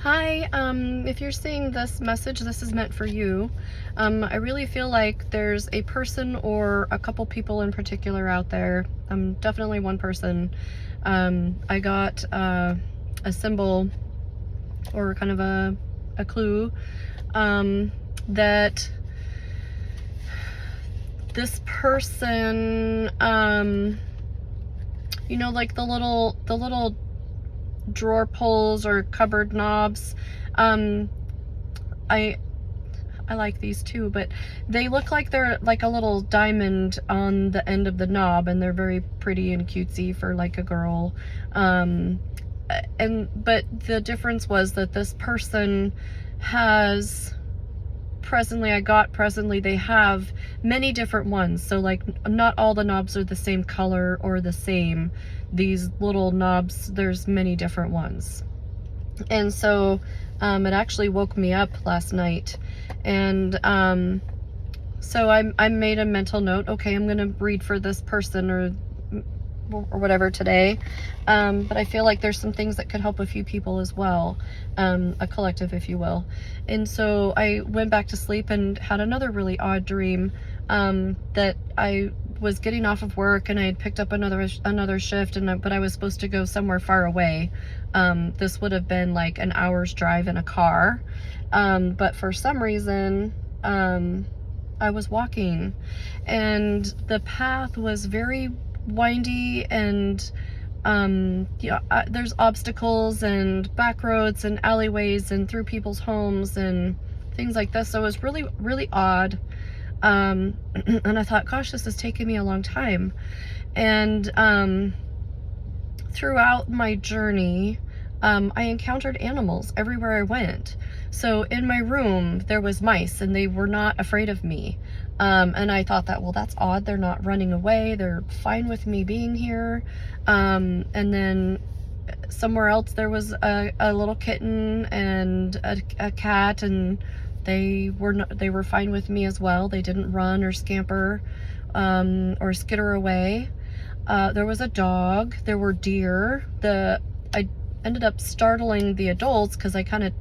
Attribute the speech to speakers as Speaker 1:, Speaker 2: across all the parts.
Speaker 1: Hi, if you're seeing this message, this is meant for you. I really feel like there's a person or a couple people in particular out there. Definitely one person. I got a symbol or kind of a clue that this person, like the little drawer pulls or cupboard knobs. I like these too, but they look like they're like a little diamond on the end of the knob, and they're very pretty and cutesy for like a girl. But the difference was that this person has presently they have many different ones. So like not all the knobs are the same color or the same. These little knobs, there's many different ones. And so it actually woke me up last night. And so I made a mental note. Okay, I'm gonna read for this person or whatever today, but I feel like there's some things that could help a few people as well, a collective, if you will. And so I went back to sleep and had another really odd dream, that I was getting off of work and I had picked up another shift, but I was supposed to go somewhere far away. This would have been like an hour's drive in a car, but for some reason I was walking, and the path was very windy, and there's obstacles and back roads and alleyways and through people's homes and things like this. So it was really, really odd. And I thought, gosh, this is taking me a long time. And throughout my journey, I encountered animals everywhere I went. So in my room, there was mice, and they were not afraid of me. And I thought that, well, that's odd. They're not running away. They're fine with me being here. And then somewhere else, there was a little kitten and a cat, and they were fine with me as well. They didn't run or scamper or skitter away. There was a dog. There were deer. I ended up startling the adults because I kind of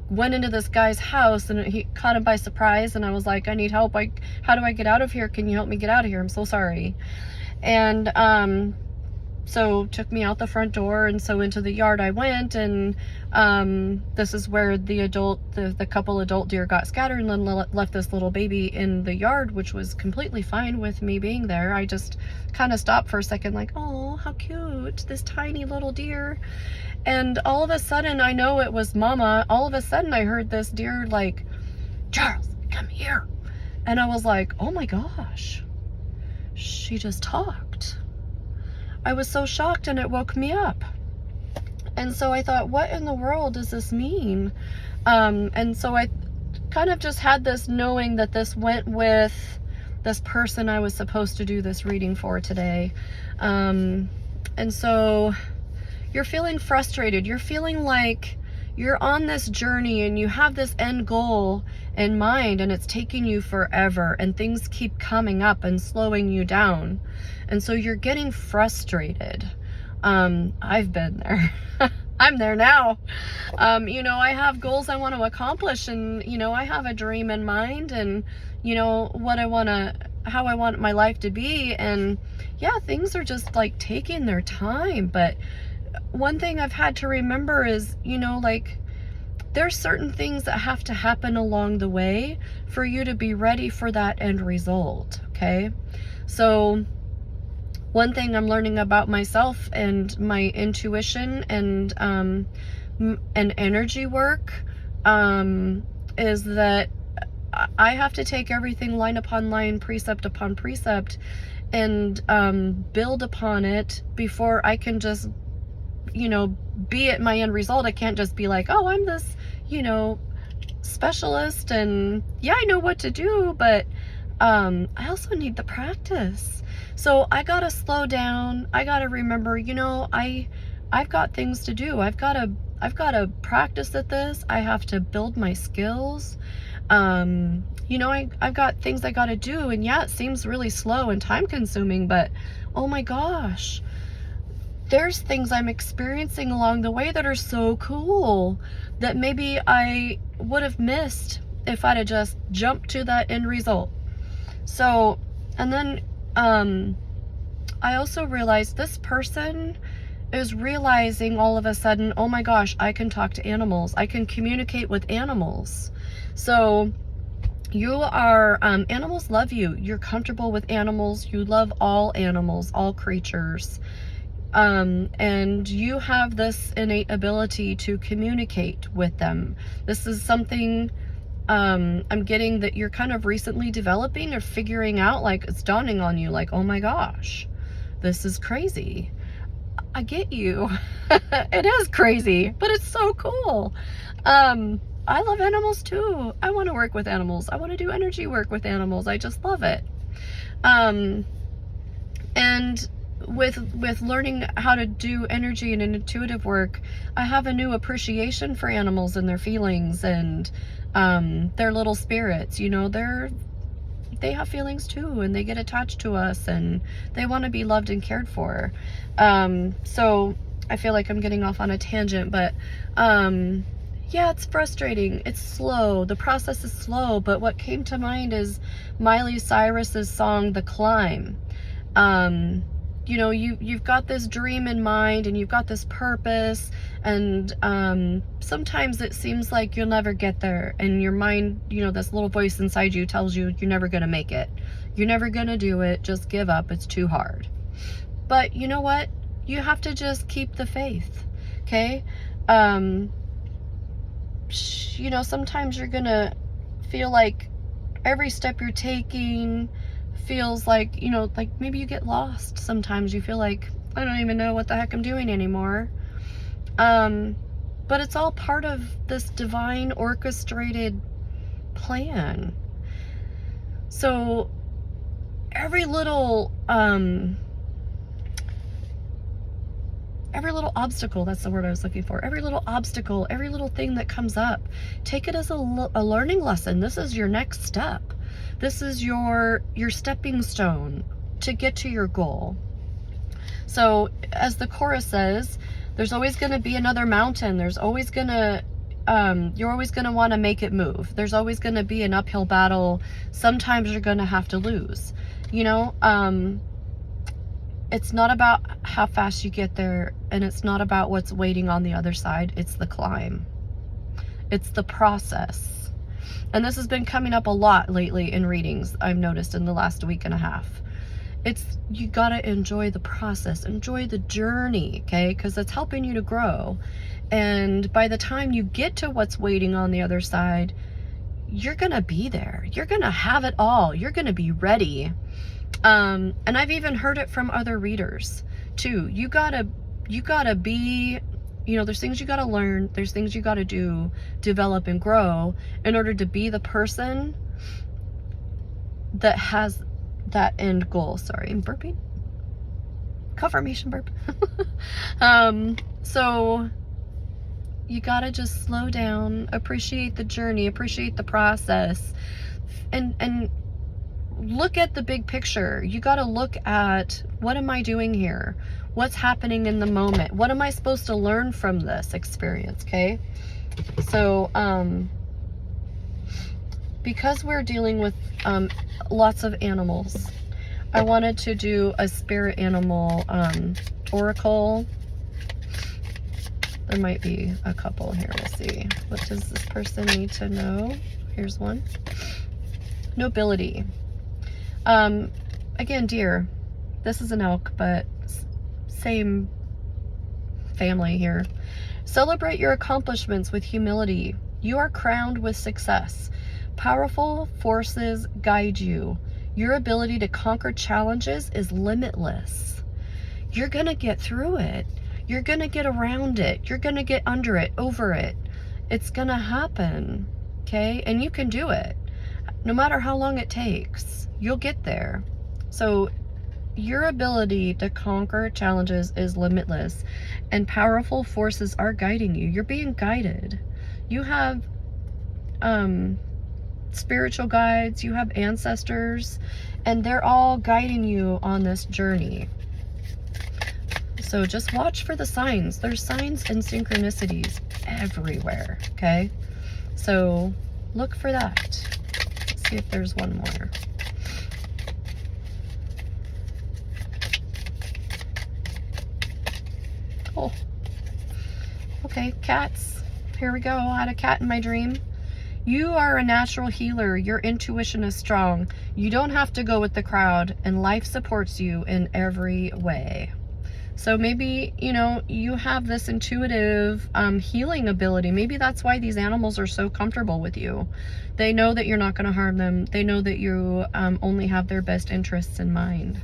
Speaker 1: went into this guy's house and he caught him by surprise, and I was like, I need help. How do I get out of here? Can you help me get out of here? I'm so sorry. And so took me out the front door, and so into the yard I went, and this is where the couple adult deer got scattered and then left this little baby in the yard, which was completely fine with me being there. I just kind of stopped for a second like, oh, how cute, this tiny little deer. And all of a sudden, I know it was mama, all of a sudden I heard this deer like, Charles, come here. And I was like, oh my gosh, she just talked. I was so shocked, and it woke me up. And so I thought, what in the world does this mean? And so I kind of just had this knowing that this went with this person I was supposed to do this reading for today. And so you're feeling frustrated. You're feeling like you're on this journey and you have this end goal in mind, and it's taking you forever, and things keep coming up and slowing you down. And so you're getting frustrated. I've been there. I'm there now. I have goals I want to accomplish, and, I have a dream in mind, and, how I want my life to be. And yeah, things are just like taking their time. But one thing I've had to remember is, there's certain things that have to happen along the way for you to be ready for that end result. Okay. So one thing I'm learning about myself and my intuition and energy work, is that I have to take everything line upon line, precept upon precept, and build upon it before I can just be at my end result. I can't just be like, oh, I'm this, specialist, and yeah, I know what to do, but I also need the practice. So I gotta slow down. I gotta remember, I've got things to do. I've gotta practice at this. I have to build my skills. I've got things I gotta do, and yeah, it seems really slow and time consuming, but oh my gosh, there's things I'm experiencing along the way that are so cool that maybe I would have missed if I'd have just jumped to that end result. So, and then I also realized this person is realizing all of a sudden, oh my gosh, I can talk to animals. I can communicate with animals. So you are, animals love you. You're comfortable with animals. You love all animals, all creatures. And you have this innate ability to communicate with them. This is something I'm getting that you're kind of recently developing or figuring out, like it's dawning on you, like, oh my gosh, this is crazy. I get you. It is crazy, but it's so cool. I love animals too. I want to work with animals. I want to do energy work with animals. I just love it. And with learning how to do energy and intuitive work, I have a new appreciation for animals and their feelings and their little spirits. You know, they have feelings too, and they get attached to us, and they want to be loved and cared for. So I feel like I'm getting off on a tangent, but yeah, it's frustrating. It's slow. The process is slow, but what came to mind is Miley Cyrus's song, The Climb. You know, you've got this dream in mind and you've got this purpose, and sometimes it seems like you'll never get there, and your mind, you know, this little voice inside you tells you you're never gonna make it. You're never gonna do it. Just give up. It's too hard. But you know what? You have to just keep the faith, okay? You know, sometimes you're gonna feel like every step you're taking feels like, you know, like maybe you get lost. Sometimes you feel like, I don't even know what the heck I'm doing anymore. But it's all part of this divine orchestrated plan. So every little obstacle, that's the word I was looking for. Every little obstacle, every little thing that comes up, take it as a learning lesson. This is your next step. This is your stepping stone to get to your goal. So as the chorus says, there's always going to be another mountain. There's always going to, you're always going to want to make it move. There's always going to be an uphill battle. Sometimes you're going to have to lose, you know. It's not about how fast you get there, and it's not about what's waiting on the other side. It's the climb. It's the process. And this has been coming up a lot lately in readings, I've noticed in the last week and a half. You gotta enjoy the process, enjoy the journey, okay? Because it's helping you to grow. And by the time you get to what's waiting on the other side, you're gonna be there. You're gonna have it all. You're gonna be ready. And I've even heard it from other readers too. You gotta be, you know, there's things you gotta learn, there's things you gotta do, develop and grow in order to be the person that has that end goal. Sorry, I'm burping. Confirmation burp. So you gotta just slow down, appreciate the journey, appreciate the process, and look at the big picture. You gotta look at, what am I doing here? What's happening in the moment? What am I supposed to learn from this experience, okay? So, because we're dealing with lots of animals, I wanted to do a spirit animal oracle. There might be a couple here. We'll see. What does this person need to know? Here's one. Nobility. Again, deer. This is an elk, but same family here. Celebrate your accomplishments with humility. You are crowned with success. Powerful forces guide you. Your ability to conquer challenges is limitless. You're gonna get through it. You're gonna get around it. You're gonna get under it, over it. It's gonna happen, okay? And you can do it. No matter how long it takes, you'll get there. So your ability to conquer challenges is limitless, and powerful forces are guiding you. You're being guided. You have spiritual guides, you have ancestors, and they're all guiding you on this journey. So just watch for the signs. There's signs and synchronicities everywhere, okay? So look for that. Let's see if there's one more. Oh, okay, cats. Here we go. I had a cat in my dream. You are a natural healer. Your intuition is strong. You don't have to go with the crowd, and life supports you in every way. So maybe, you know, you have this intuitive healing ability. Maybe that's why these animals are so comfortable with you. They know that you're not going to harm them. They know that you only have their best interests in mind.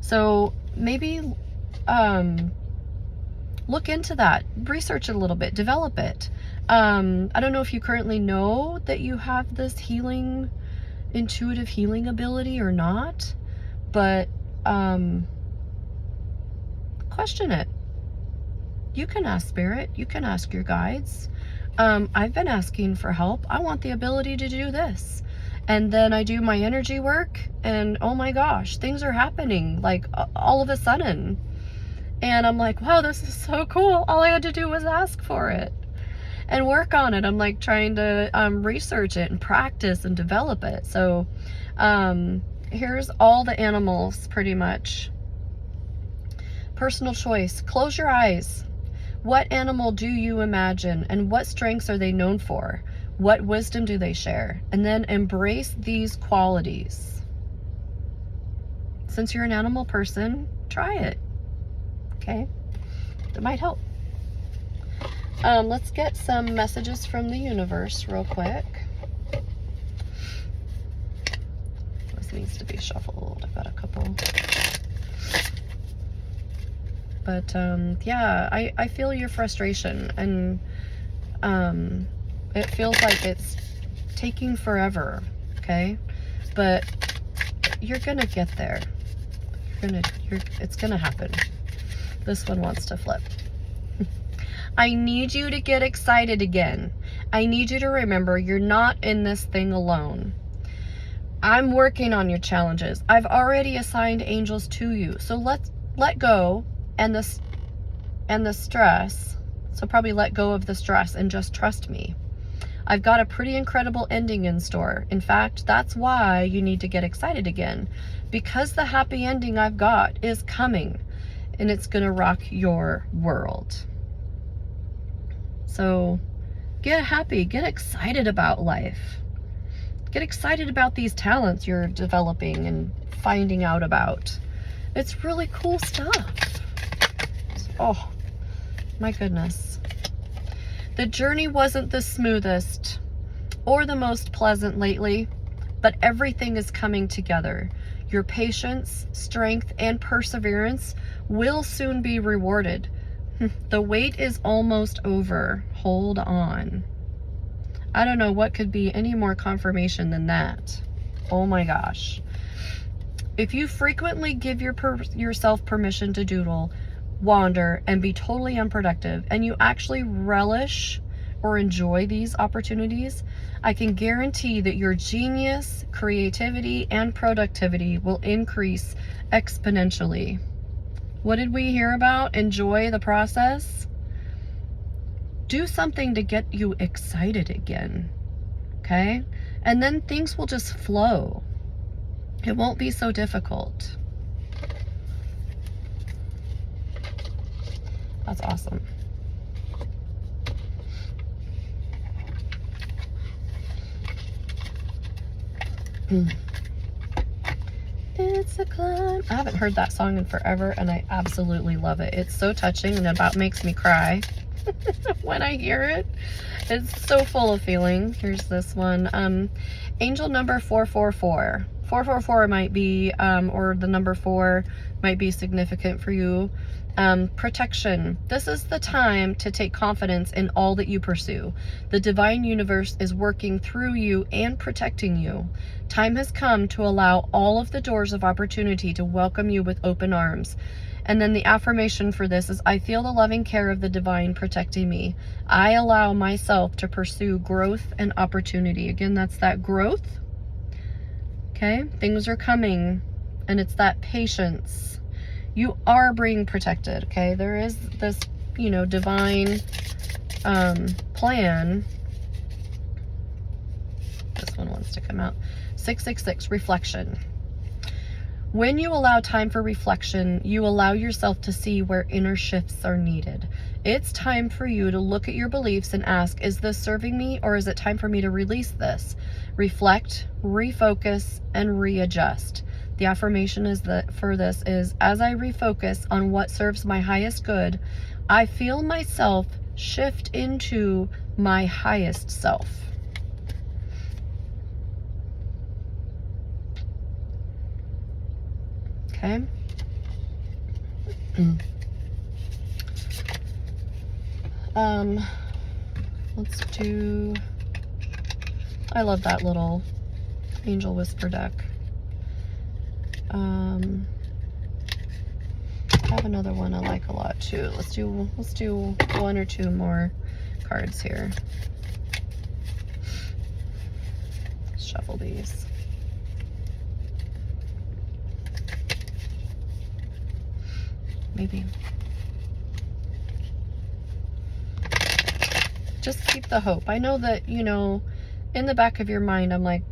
Speaker 1: So maybe look into that, research it a little bit, develop it. I don't know if you currently know that you have this intuitive healing ability or not, but question it. You can ask spirit, you can ask your guides. I've been asking for help. I want the ability to do this. And then I do my energy work, and oh my gosh, things are happening like all of a sudden. And I'm like, wow, this is so cool. All I had to do was ask for it and work on it. I'm like trying to research it and practice and develop it. So here's all the animals pretty much. Personal choice. Close your eyes. What animal do you imagine, and what strengths are they known for? What wisdom do they share? And then embrace these qualities. Since you're an animal person, try it. Okay, that might help. Let's get some messages from the universe real quick. This needs to be shuffled. I've got a couple. But yeah, I feel your frustration, and it feels like it's taking forever, okay? But you're gonna get there. It's gonna happen. This one wants to flip. I need you to get excited again. I need you to remember you're not in this thing alone. I'm working on your challenges. I've already assigned angels to you. So let go and the stress. So probably let go of the stress and just trust me. I've got a pretty incredible ending in store. In fact, that's why you need to get excited again, because the happy ending I've got is coming, and it's gonna rock your world. So get happy, get excited about life. Get excited about these talents you're developing and finding out about. It's really cool stuff. Oh, my goodness. The journey wasn't the smoothest or the most pleasant lately, but everything is coming together. Your patience, strength, and perseverance will soon be rewarded. The wait is almost over. Hold on. I don't know what could be any more confirmation than that. Oh my gosh. If you frequently give yourself permission to doodle, wander, and be totally unproductive, and you actually relish or enjoy these opportunities, I can guarantee that your genius, creativity, and productivity will increase exponentially. What did we hear about? Enjoy the process. Do something to get you excited again, okay? And then things will just flow. It won't be so difficult. That's awesome. It's a climb. I haven't heard that song in forever, and I absolutely love it. It's so touching, and it about makes me cry when I hear it. It's so full of feeling. Here's this one. Angel number 444. 444 might be, or the number 4 might be significant for you. Protection. This is the time to take confidence in all that you pursue. The divine universe is working through you and protecting you. Time has come to allow all of the doors of opportunity to welcome you with open arms. And then the affirmation for this is, I feel the loving care of the divine protecting me. I allow myself to pursue growth and opportunity. Again, that's that growth. Okay, things are coming, and it's that patience. You are being protected, okay? There is this, you know, divine plan. This one wants to come out. 666, reflection. When you allow time for reflection, you allow yourself to see where inner shifts are needed. It's time for you to look at your beliefs and ask, is this serving me, or is it time for me to release this? Reflect, refocus, and readjust. The affirmation is that for this is, as I refocus on what serves my highest good, I feel myself shift into my highest self. Okay. Let's do, I love that little angel whisper deck. I have another one I like a lot too. Let's do one or two more cards here. Let's shuffle these. Maybe. Just keep the hope. I know that, you know, in the back of your mind, I'm like,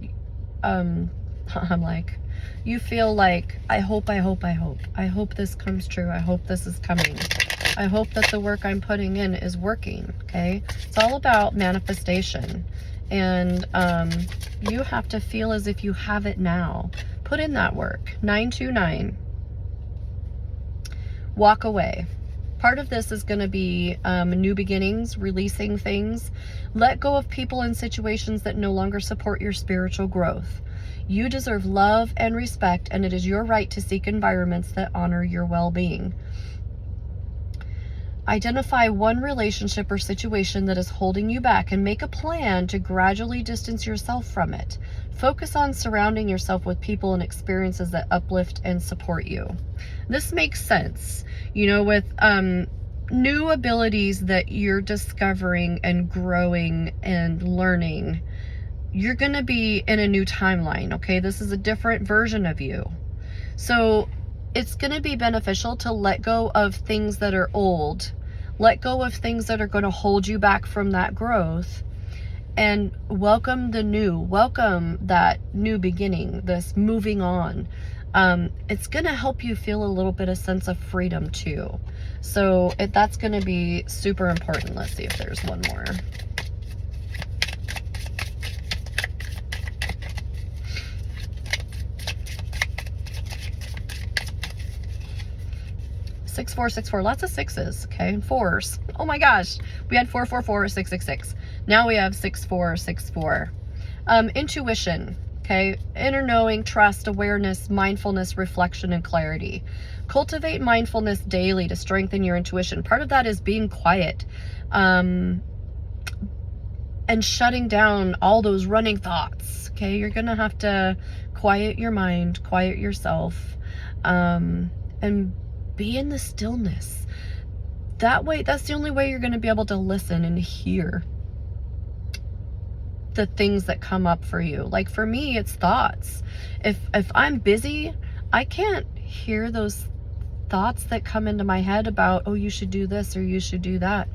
Speaker 1: you feel like, I hope this comes true. I hope this is coming. I hope that the work I'm putting in is working, okay? It's all about manifestation. And you have to feel as if you have it now. Put in that work. 929. Walk away. Part of this is going to be new beginnings, releasing things. Let go of people and situations that no longer support your spiritual growth. You deserve love and respect, and it is your right to seek environments that honor your well-being. Identify one relationship or situation that is holding you back and make a plan to gradually distance yourself from it. Focus on surrounding yourself with people and experiences that uplift and support you. This makes sense, you know, with new abilities that you're discovering and growing and learning. You're going to be in a new timeline, okay? This is a different version of you. So it's going to be beneficial to let go of things that are old. Let go of things that are going to hold you back from that growth, and welcome the new. Welcome that new beginning, this moving on. It's going to help you feel a little bit of sense of freedom too. So that's going to be super important. Let's see if there's one more. Six, 4, 6, 4. Lots of sixes, okay, and fours. Oh my gosh, we had 4, 4, 4, 6, 6, 6. Now we have 6, 4, 6, 4. Intuition, okay, inner knowing, trust, awareness, mindfulness, reflection, and clarity. Cultivate mindfulness daily to strengthen your intuition. Part of that is being quiet, and shutting down all those running thoughts. Okay, you're gonna have to quiet your mind, quiet yourself, and be in the stillness. That way, that's the only way you're going to be able to listen and hear the things that come up for you. Like for me, it's thoughts. If I'm busy, I can't hear those thoughts that come into my head about, oh, you should do this or you should do that.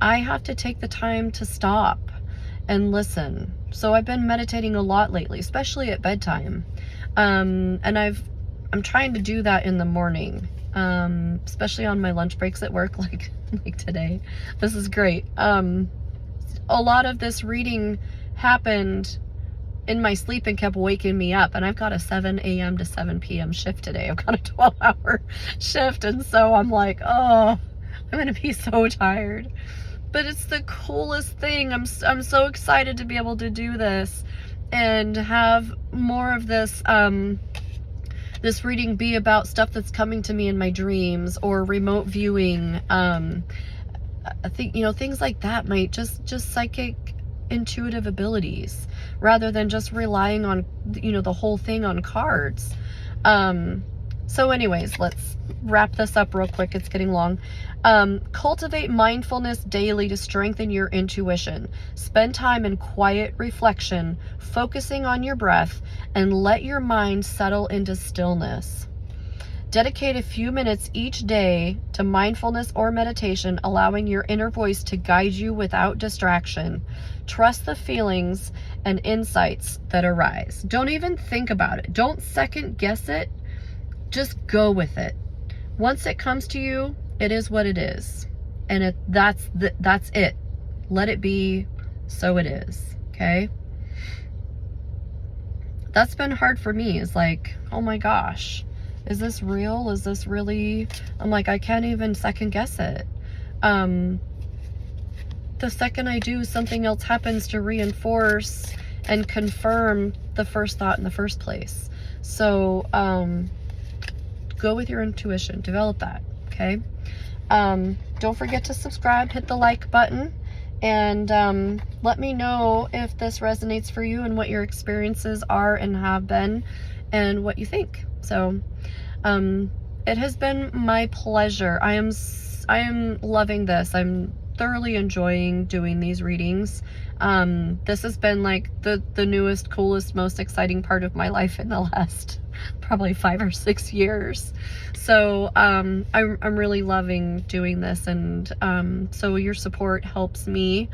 Speaker 1: I have to take the time to stop and listen. So I've been meditating a lot lately, especially at bedtime. And I'm trying to do that in the morning. Especially on my lunch breaks at work, like today. This is great. A lot of this reading happened in my sleep and kept waking me up, and I've got a 7 a.m. to 7 p.m. shift today. I've got a 12-hour shift, and so I'm like, oh, I'm gonna be so tired. But it's the coolest thing. I'm so excited to be able to do this and have more of this this reading be about stuff that's coming to me in my dreams or remote viewing. I think, you know, things like that might just psychic intuitive abilities rather than just relying on, you know, the whole thing on cards. So anyways, let's wrap this up real quick. It's getting long. Cultivate mindfulness daily to strengthen your intuition. Spend time in quiet reflection, focusing on your breath, and let your mind settle into stillness. Dedicate a few minutes each day to mindfulness or meditation, allowing your inner voice to guide you without distraction. Trust the feelings and insights that arise. Don't even think about it. Don't second guess it. Just go with it. Once it comes to you, it is what it is. And that's it. Let it be, so it is. Okay? That's been hard for me. It's like, oh my gosh, is this real? Is this really? I'm like, I can't even second guess it. The second I do, something else happens to reinforce and confirm the first thought in the first place. So go with your intuition, develop that. Okay. Don't forget to subscribe, hit the like button, and let me know if this resonates for you and what your experiences are and have been and what you think. So it has been my pleasure. I am loving this. I'm thoroughly enjoying doing these readings. This has been like the newest, coolest, most exciting part of my life in the last probably 5 or 6 years. So I'm really loving doing this, and so your support helps me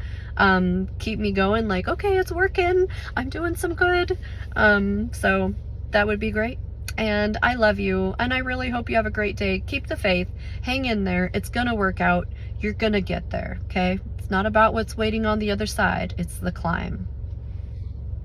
Speaker 1: keep me going, like, okay, it's working, I'm doing some good. So that would be great. And I love you, and I really hope you have a great day. Keep the faith, hang in there, it's gonna work out, you're gonna get there. Okay, it's not about what's waiting on the other side, it's the climb.